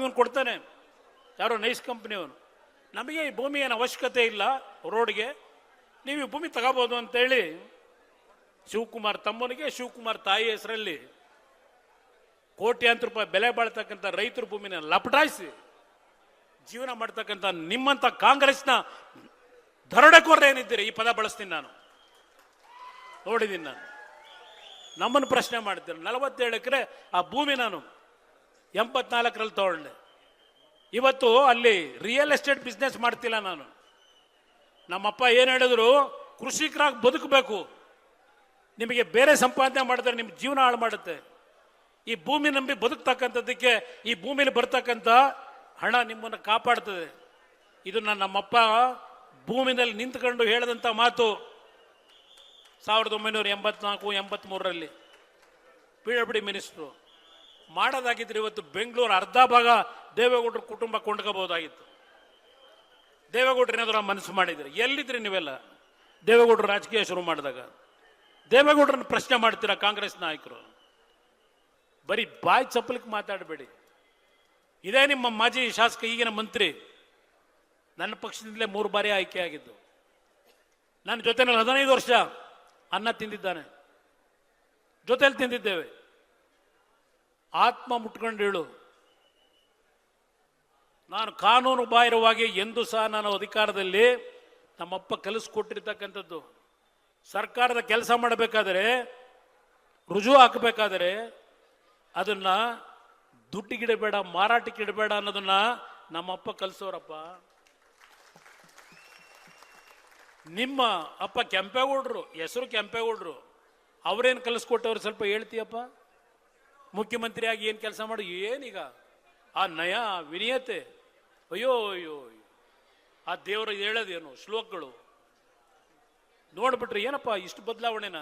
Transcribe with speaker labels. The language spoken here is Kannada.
Speaker 1: ಇವನು ಕೊಡ್ತಾನೆ, ಯಾರೋ ನೈಸ್ ಕಂಪ್ನಿಯವನು. ನಮಗೆ ಈ ಭೂಮಿ ಏನು ಅವಶ್ಯಕತೆ ಇಲ್ಲ ರೋಡ್ಗೆ, ನೀವು ಈ ಭೂಮಿ ತಗೋಬೋದು ಅಂತೇಳಿ ಶಿವಕುಮಾರ್ ತಮ್ಮನಿಗೆ, ಶಿವಕುಮಾರ್ ತಾಯಿ ಹೆಸರಲ್ಲಿ ಕೋಟ್ಯಾಂತರ ರೂಪಾಯಿ ಬೆಲೆ ಬಾಳ್ತಕ್ಕಂಥ ರೈತರ ಭೂಮಿನ ಲಪಟಾಯಿಸಿ ಜೀವನ ಮಾಡ್ತಕ್ಕಂಥ ನಿಮ್ಮಂಥ ಕಾಂಗ್ರೆಸ್ನ ದರೋಡೆಕೋರ ಏನಿದ್ದೀರಿ, ಈ ಪದ ಬಳಸ್ತೀನಿ ನಾನು, ನೋಡಿದ್ದೀನಿ ನಾನು. ನಮ್ಮನ್ನು ಪ್ರಶ್ನೆ ಮಾಡ್ತೀನಿ. 47 ಎಕರೆ ಆ ಭೂಮಿ ನಾನು 84ರಲ್ಲಿ ತಗೊಂಡೆ. ಇವತ್ತು ಅಲ್ಲಿ ರಿಯಲ್ ಎಸ್ಟೇಟ್ ಬಿಸ್ನೆಸ್ ಮಾಡ್ತಿಲ್ಲ ನಾನು. ನಮ್ಮಪ್ಪ ಏನು ಹೇಳಿದ್ರು, ಕೃಷಿಕರಾಗಿ ಬದುಕಬೇಕು, ನಿಮಗೆ ಬೇರೆ ಸಂಪಾದನೆ ಮಾಡಿದ್ರೆ ನಿಮ್ಮ ಜೀವನ ಹಾಳು ಮಾಡುತ್ತೆ. ಈ ಭೂಮಿ ನಂಬಿ ಬದುಕ್ತಕ್ಕಂಥದ್ದಕ್ಕೆ ಈ ಭೂಮಿಲಿ ಬರ್ತಕ್ಕಂಥ ಹಣ ನಿಮ್ಮನ್ನು ಕಾಪಾಡ್ತದೆ. ಇದು ನಮ್ಮಪ್ಪ ಭೂಮಿನಲ್ಲಿ ನಿಂತ್ಕೊಂಡು ಹೇಳಿದಂಥ ಮಾತು 1984-83ರಲ್ಲಿ PWD ಮಿನಿಸ್ಟ್ರು. ಮಾಡೋದಾಗಿದ್ರೆ ಇವತ್ತು ಬೆಂಗಳೂರು ಅರ್ಧ ಭಾಗ ದೇವೇಗೌಡರ ಕುಟುಂಬ ಕೊಂಡ್ಕೋಬಹುದಾಗಿತ್ತು. ದೇವೇಗೌಡರು ಏನಾದರೂ ಮನಸ್ಸು ಮಾಡಿದ್ರೆ ಎಲ್ಲಿದ್ರಿ ನೀವೆಲ್ಲ? ದೇವೇಗೌಡರು ರಾಜಕೀಯ ಶುರು ಮಾಡಿದಾಗ ದೇವೇಗೌಡರನ್ನು ಪ್ರಶ್ನೆ ಮಾಡ್ತೀರಾ ಕಾಂಗ್ರೆಸ್ ನಾಯಕರು? ಬರೀ ಬಾಯಿ ಚಪ್ಪಲಿಕ್ಕೆ ಮಾತಾಡಬೇಡಿ. ಇದೇ ನಿಮ್ಮ ಮಾಜಿ ಶಾಸಕ, ಈಗಿನ ಮಂತ್ರಿ, ನನ್ನ ಪಕ್ಷದಿಂದಲೇ 3 ಬಾರಿ ಆಯ್ಕೆಯಾಗಿದ್ದು. ನನ್ನ ಜೊತೆನಲ್ಲಿ 15 ವರ್ಷ ಅನ್ನ ತಿಂದಿದ್ದಾನೆ, ಜೊತೆಯಲ್ಲಿ ತಿಂದಿದ್ದೇವೆ. ಆತ್ಮ ಮುಟ್ಕೊಂಡು ಹೇಳು, ನಾನು ಕಾನೂನು ಬಾಹಿರವಾಗಿ ಎಂದು ಸಹ ನಾನು ಅಧಿಕಾರದಲ್ಲಿ ನಮ್ಮಪ್ಪ ಕಲಿಸ್ಕೊಟ್ಟಿರ್ತಕ್ಕಂಥದ್ದು, ಸರ್ಕಾರದ ಕೆಲಸ ಮಾಡಬೇಕಾದರೆ, ರುಜುವು ಹಾಕಬೇಕಾದರೆ ಅದನ್ನ ದುಡ್ಡಿಗಿಡಬೇಡ, ಮಾರಾಟಕ್ಕಿಡಬೇಡ ಅನ್ನೋದನ್ನ ನಮ್ಮಪ್ಪ ಕಲಿಸೋರಪ್ಪ. ನಿಮ್ಮ ಅಪ್ಪ ಕೆಂಪೇಗೌಡರು, ಹೆಸರು ಕೆಂಪೇಗೌಡರು, ಅವರೇನು ಕಲಿಸ್ಕೊಟ್ಟವ್ರು ಸ್ವಲ್ಪ ಹೇಳ್ತೀಯಪ್ಪ? ಮುಖ್ಯಮಂತ್ರಿಯಾಗಿ ಏನು ಕೆಲಸ ಮಾಡಿ, ಏನೀಗ ಆ ನಯ ವಿನಯತೆ, ಅಯ್ಯೋ ಅಯ್ಯೋ ಆ ದೇವರು ಹೇಳೋದೇನು ಶ್ಲೋಕಗಳು ನೋಡ್ಬಿಟ್ರೆ ಏನಪ್ಪ ಇಷ್ಟು ಬದಲಾವಣೆನ?